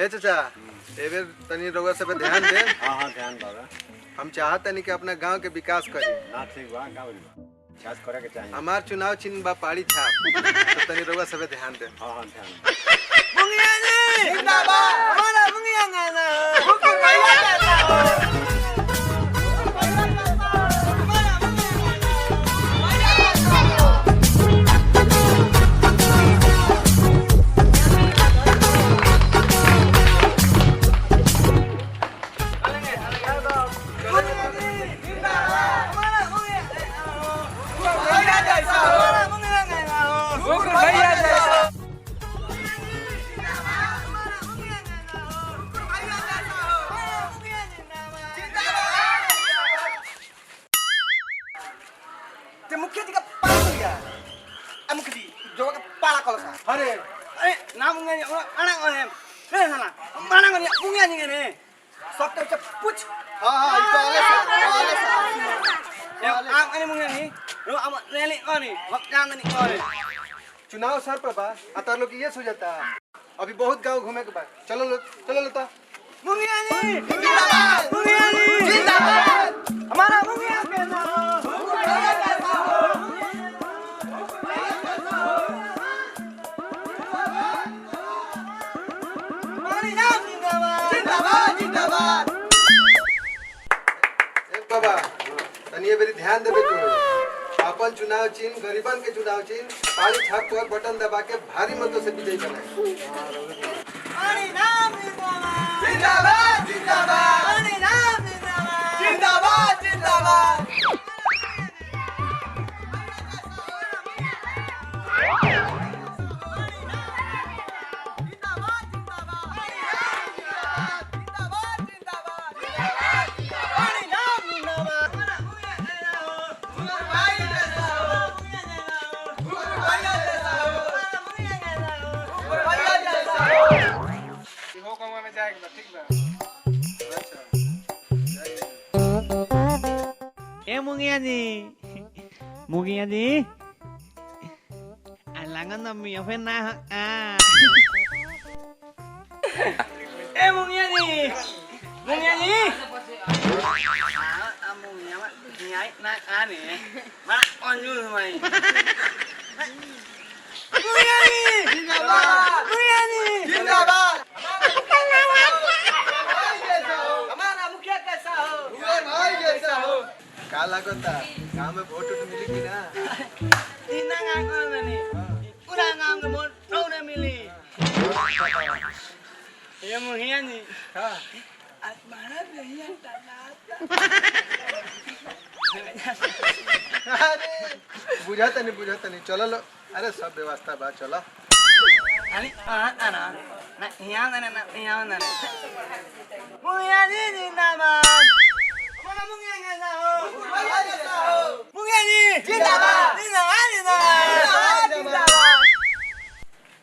चाचा एबे तनी रउआ सब पे ध्यान दे। हाँ ध्यान बाबा। हम चाहत नहीं कि अपना गांव के विकास करी। ना ठीक बा का बोली विकास करे के चाहिए। हमार चुनाव चिन्ह बा पहाड़ी छाप तो तनी रउआ सब पे ध्यान दे। हाँ ध्यान। मुंगिया जी जिंदाबाद हमारा मुंगिया गाना हुकुम भैया कहता मुख्य जी का पाला हो गया मुख्य जी जो का पाला कल सा अरे ना मुंगिया जी आना है रे साला माना कर मुंगिया जी ने सब तो पूछ हां इकाले से आप अने मुंगिया जी रो अब रैली आनी वक्त जान नहीं करे चुनाव सर पर बा अतर लोग ये सुझाता अभी बहुत गांव घूमे के बाद चलो लो मुंगिया जी जिंदाबाद मुंगिया जी जिंदाबाद हमारा मुंगिया के नाम बाबा तनी ये बेरी ध्यान देवे के अपन चुनाव चिन्ह गरीबन के चुनाव चिन्ह पहाड़ी छाप पर बटन दबा के भारी मतों से विजयी बनाए। हरि नाम जिंदाबाद जिंदाबाद जिंदाबाद हरि नाम जिंदाबाद जिंदाबाद जिंदाबाद मुंगिया जी alangan nami apa nah muंगिया जी muंगिया mak nyai nak ane mana onjul mai muंगिया जी जिंदाबाद मुंगिया जी जिंदाबाद हमारा मुखिया कैसा हो भाई जैसा हो का लागता गांव में वोट मिली कि ना इना गांव में पूरा गांव में वोट न मिली ये मुंगिया जी हां आज मारा भैया अरे बुझाता नहीं चलो लो अरे सब व्यवस्था बा चलो अरे आना ना यहाँ ना मुंगिया जी जिंदाबाद हमारा मुंगिया कैसा हो मुंगिया जी जिंदाबाद जिंदाबाद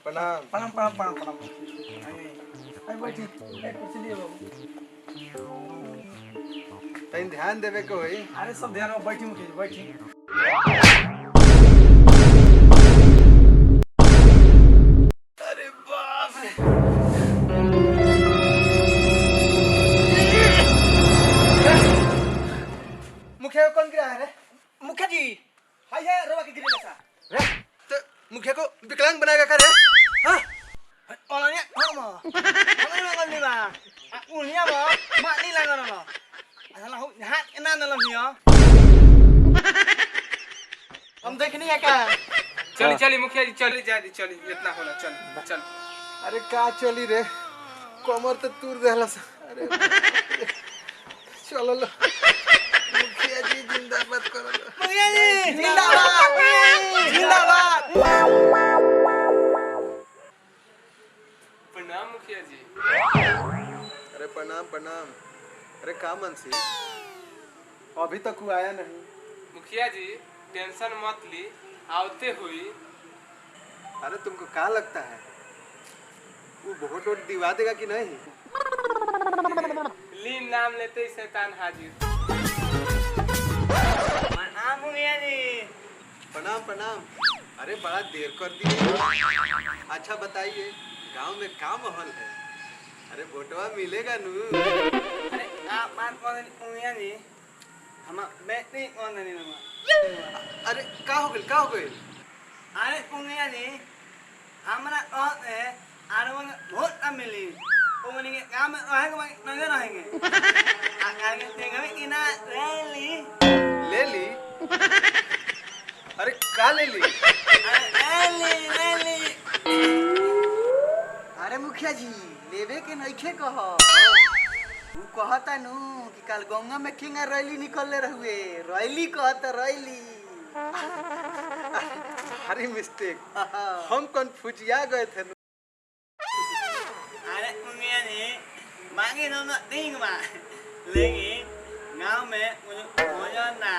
प्रणाम आई बैठी कुछ लिए बाबू तइन ध्यान देवे के होई। अरे सब ध्यान में बैठी मुखिया जी बैठी अरे बाप रे मुखिया को कौन गिरा है रे मुखिया जी हाय है रोवा के गिरे सा रे तो मुखिया को विकलांग बनाएगा क्या रे हां ओलाnya homo olah kan diba ulia mo mak ni lang no asal hu hat kena dalam dia हम देखनी है क्या चली मुखिया जी चली इतना होला चल अरे का चली रे कमर तो तूर देहला अरे चलो लो मुखिया जी जिंदाबाद करो लो मुखिया जी जिंदाबाद प्रणाम मुखिया जी। अरे प्रणाम अरे का मनसी अभी तक वो आया नहीं। मुखिया जी टेंशन मत ली आवते हुई। अरे तुमको क्या लगता है वो वोट दिवा देगा कि नहीं? ली नाम लेते ही शैतान हाजिर। प्रणाम। अरे बड़ा देर कर दिए। अच्छा बताइए गांव में क्या माहौल है? अरे वोटवा मिलेगा नू। अरे आप बात कौन पुंगिया जी हम बैठ नहीं कौन नहीं ना अरे का हो गइल, का हो गइल? अरे पुंगिया जी हमरा कहते हैं आरे वो वोट ना मिली वो मनी के काम में रहेंगे नहीं रहेंगे आगे देखेंगे इना रैली ले ली? अरे का ले ली? रैली अरे मुखिया जी लेवे के नइखे कह तू कहता नु कि कल गंगा में किंगा रैली निकलले रहुए रैली कहता रैली हरी मिस्टेक, हम कंफ्यूजिया गए थे। अरे पुंगिया जी बाकी तो ना ठीक बा लेकिन गांव में मुझे भोजन ना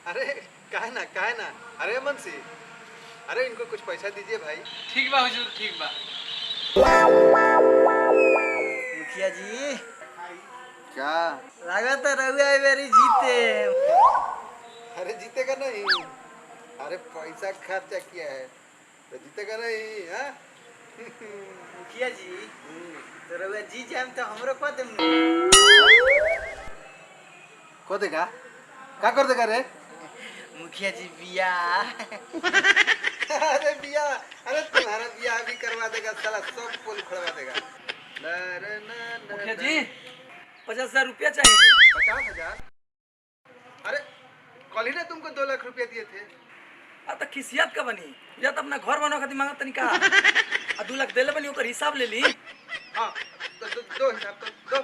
अरे काहे ना, काहे ना। अरे मुंशी, अरे इनको कुछ पैसा दीजिए भाई। ठीक बा हुजूर, ठीक बा। मुखिया जी क्या? लागत रहुआ मेरी जीते अरे जीतेगा नहीं। अरे पैसा खर्चा किया है तो जीतेगा नहीं, हाँ? मुखिया जी तो रहुआ जी जाम तो हमरो कह देम को देगा? क्या कर देगा रे? मुखिया जी बिया अरे बिया, अरे तुम्हारा बिया भी करवा देगा साला, सब पोल खड़वा देगा। मुखिया जी 50,000 रुपया चाहिए। 50,000? अरे कल ही ना तुमको 2 लाख रुपया दिए थे। अब तो खिसियत का बनी या तो अपना घर बनवा खातिर मांगत तनी का आ 2 लाख देले बनी ओकर हिसाब ले ली। हाँ दो हिसाब तो दो।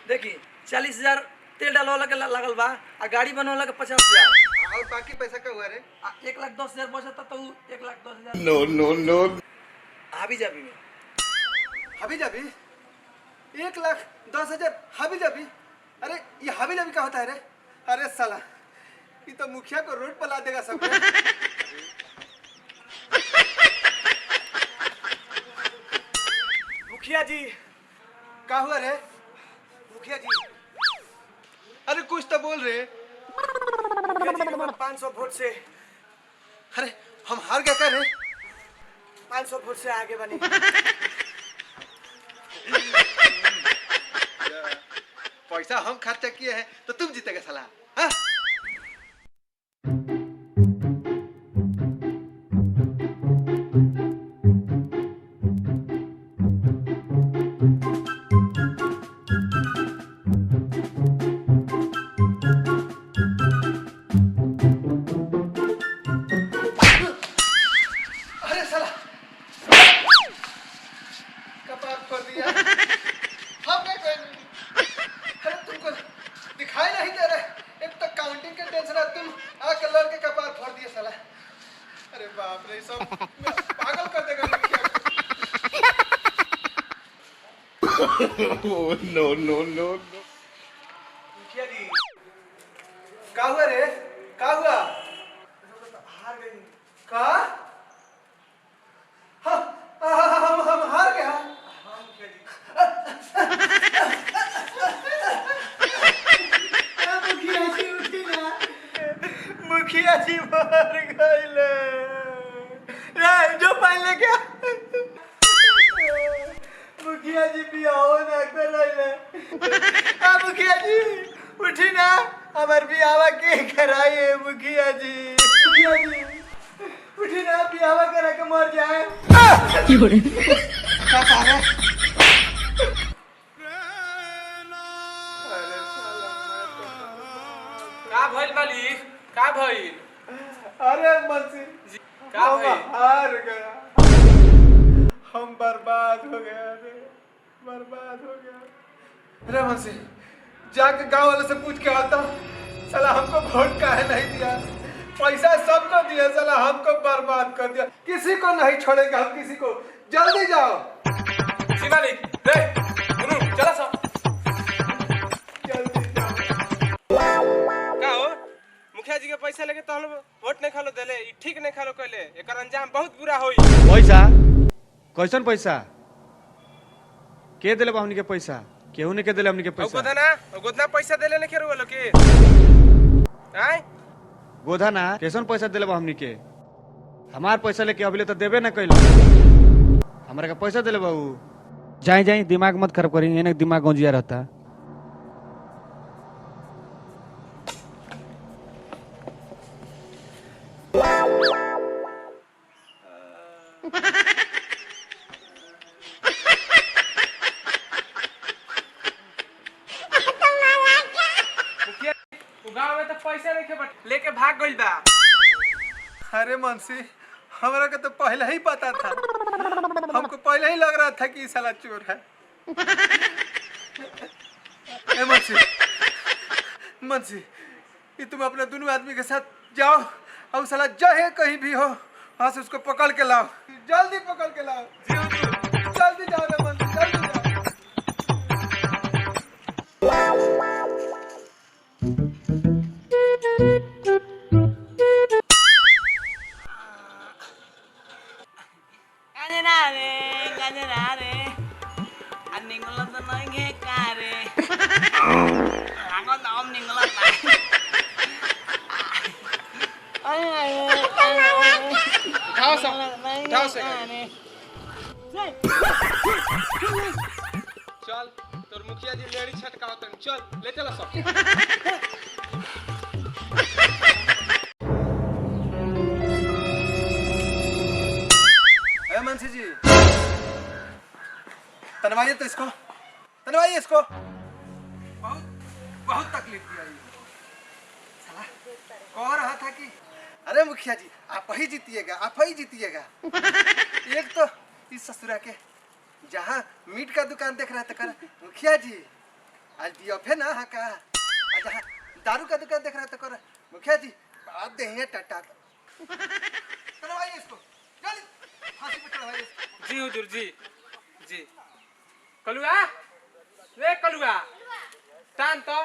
देखी 40,000 तेल डालवाला के लागल बा आ गाड़ी बनवाला के 50,000 और बाकी पैसा क्या हुआ रे? आ 1,10,000 बचत तो 1,10,000 नो हाबी जाबी में हाबी जाबी? 1,10,000 हाबी जाबी? अरे ये हाबी जाबी क्या होता है रे? अरे साला ये तो मुखिया को रोड पर ला देगा सब। मुखिया जी क्या हुआ रे? मुखिया जी अरे कुछ तो बोल रहे। 500 वोट से अरे हम हार गए क्या रे? 500 वोट से आगे बनी पैसा हम खर्चा किए हैं तो तुम जीतेगा साला, हाँ? अरे साला कपार फोड़ दिया। हम क्या करेंगे? अरे तुमको दिखाई नहीं दे रहा? एक तो काउंटिंग के टेंशन है, तुम आके लड़के कपार फोड़ दिए साला। अरे बाप रे, सब पागल कर देगा मुखिया को। नो मुखिया जी क्या हुआ रे? क्या हुआ? हार गई का? हम हार गए। हाँ मुखिया जी मुखिया जी मर गइले रे जो पहले क्या मुखिया जी बियाह ना करैले आ मुखिया जी उठी ना हमर बियाह के कराइए मुखिया जी उठी ना बियाह करा के मर जाए का भइल मालिक? का भइल? अरे मुंशी का भइल? हार गया, हम बर्बाद हो गया रे, बर्बाद हो गया। अरे मुंशी जाके गांव वाले से पूछ के आता, साला हमको वोट काहे नहीं दिया? पैसा सबको दिया, साला हमको बर्बाद कर दिया। किसी को नहीं छोड़ेंगे हम, किसी को। जल्दी जाओ। जी मालिक, रे सुनो चला सब। जल्दी जाओ। का हो मुखिया जी के पैसा लेके तो हम वोट नहीं खालो देले, ई ठीक नहीं खालो कहले, एकर अंजाम बहुत बुरा होई। पैसा कैसन पैसा के देले बा हमनी के पैसा? केहू ने के देले हमनी के पैसा? गोदना पैसा देले नहीं खेरो के आय गोधा ना कैसन पैसा देले बा हमनी के? हमार पैसा लेके अभी तो देबे ना कैल, हमरा के पैसा देले बा उ। जाए जाए दिमाग मत खराब करी, इन्हें दिमाग गौजिया रहता। मुखिया वो गांव में तो पैसा लेके भाग गइल बा। अरे मुंशी, हमरा के तो पहले ही पता था, हमको पहले ही लग रहा था कि ये साला चोर है। ए मुंशी, मुंशी, ये तुम अपने दोनों आदमी के साथ जाओ और साला चाहे कहीं भी हो वहां से उसको पकड़ के लाओ, जल्दी पकड़ के लाओ। जल्दी जाओ रे मुंशी, जल्दी जाओ। Ganyanare, aning ulat na ngekare. Ako taom ning ulat na. उठाओ सब, उठाओ से। चल तोर मुखिया जी लेडी छटकावतन, चल ले चलो सब। ए मुंशी जी, तनवाइए तो इसको, तनवाइए इसको। बहुत बहुत तकलीफ दिया ये साला। कह रहा था कि अरे मुखिया जी आप ही जीतिएगा, आप ही जीतिएगा। एक तो इस ससुरा के जहाँ मीट का दुकान देख रहा था कर मुखिया जी आज दियोफे ना हा का, और जहाँ दारू का दुकान देख रहा था कर मुखिया जी बात दे हैं टटा। तनवाइए इसको, जल्दी फांसी पे चढ़वाइए इसको। जी हुजूर जी जी। कलुआ ले कलुआ टान तो।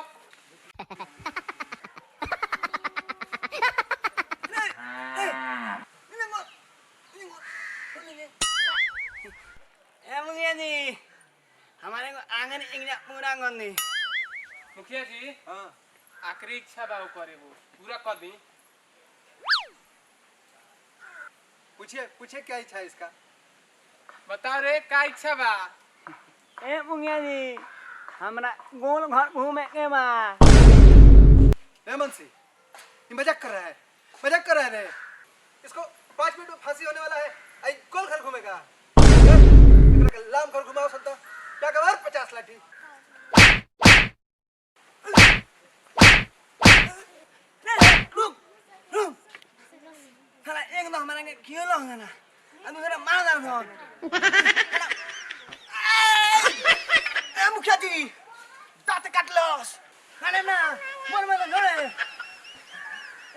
मुखिया जी हमारे को आंगन इंगना पूरा गंदी। मुखिया जी हाँ आखिरी इच्छा बा करे वो पूरा कर दी। पूछिए पूछिए क्या इच्छा है इसका। बताओ रे का इच्छा बा। ए मुखिया जी हमरा गोल घर घूमे के बा। ए मुंशी, ये मजाक कर रहा है, मजाक कर रहा है रे। इसको 5 मिनट में फांसी होने वाला है, आई गोल घर घूमेगा। लाम घर घुमाओ संता, क्या कवर 50 लाठी। रुक रुक साला एक तो हमारा के क्यों लोग है ना अब दूसरा मार दर फोन। ए मुखिया जी दांत काट लोस अरे ना मोर में तो घरे।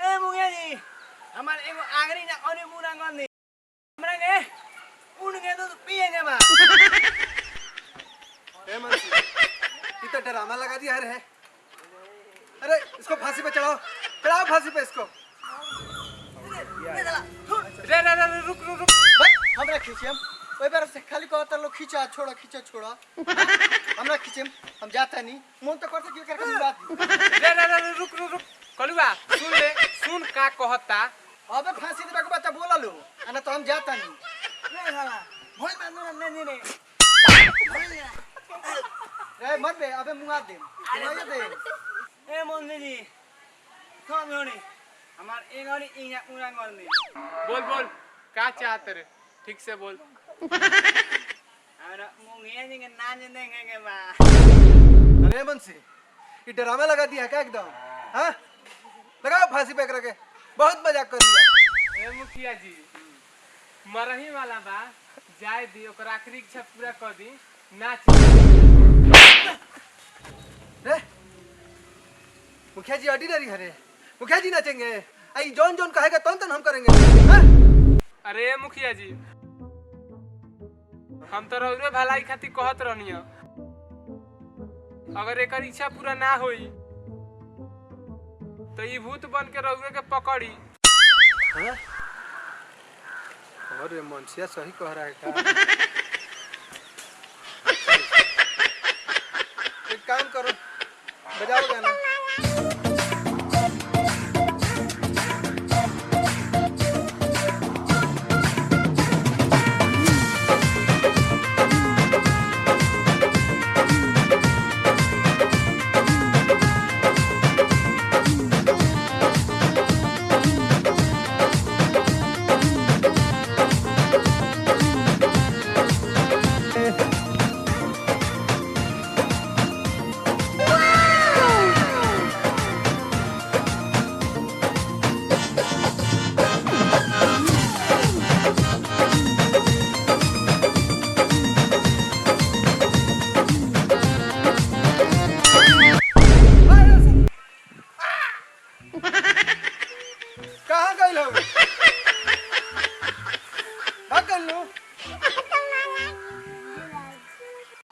ए मुखिया जी हमारे एगो आगरी ना और पूरा गंदी हमरा के उन के तो पिएंगे बा। ए मुंशी, ये तो ड्रामा लगा दिया है। अरे इसको फांसी पे चढ़ाओ, चढ़ाओ फांसी पे इसको। रे रे रे रुक रुक रुक। बस हमरा खींचियम ओई बार से खाली कहता लोग खींचा छोड़ा खींचा छोड़ा। हमरा खींचियम हम जाता नहीं मन तो करते क्यों करके बात। रे रे रे रुक रुक रुक। कलुआ सुन ले, सुन का कहता। अबे फांसी देबे के बात बोला लो ना तो हम जाता नहीं। नहीं साला भोल बांधो ना नहीं रे। रे मत बे अबे मुंगा दे मुंगा दे। ए मुंशी जी कौन होनी हमार एक और इंगा पूरा गंदी। बोल बोल का चाहते रे, ठीक से बोल। हमरा मुखिया जी के नाच देंगे के बा। अरे मुंशी, ये ड्रामा लगा दिया क्या एकदम। हाँ लगाओ फांसी पे करके, बहुत मजाक कर दिया। ए मुखिया जी मरही वाला बा, जाए दी ओकर आखिरी इच्छा पूरा कर दी। नाच रे मुखिया जी ऑर्डिनरी है रे, मुखिया जी नाचेंगे। आई जौन जौन कहेगा तौन हम करेंगे। हाँ? अरे मुखिया जी हम तो रउरे भलाई खातिर कहत रहनी है, अगर एकर इच्छा पूरा ना होई तो ई भूत बन के रउरे के पकड़ी। हाँ? अरे मुंशिया सही कह रहा है का। एक काम करो, बजाओ गाना। लो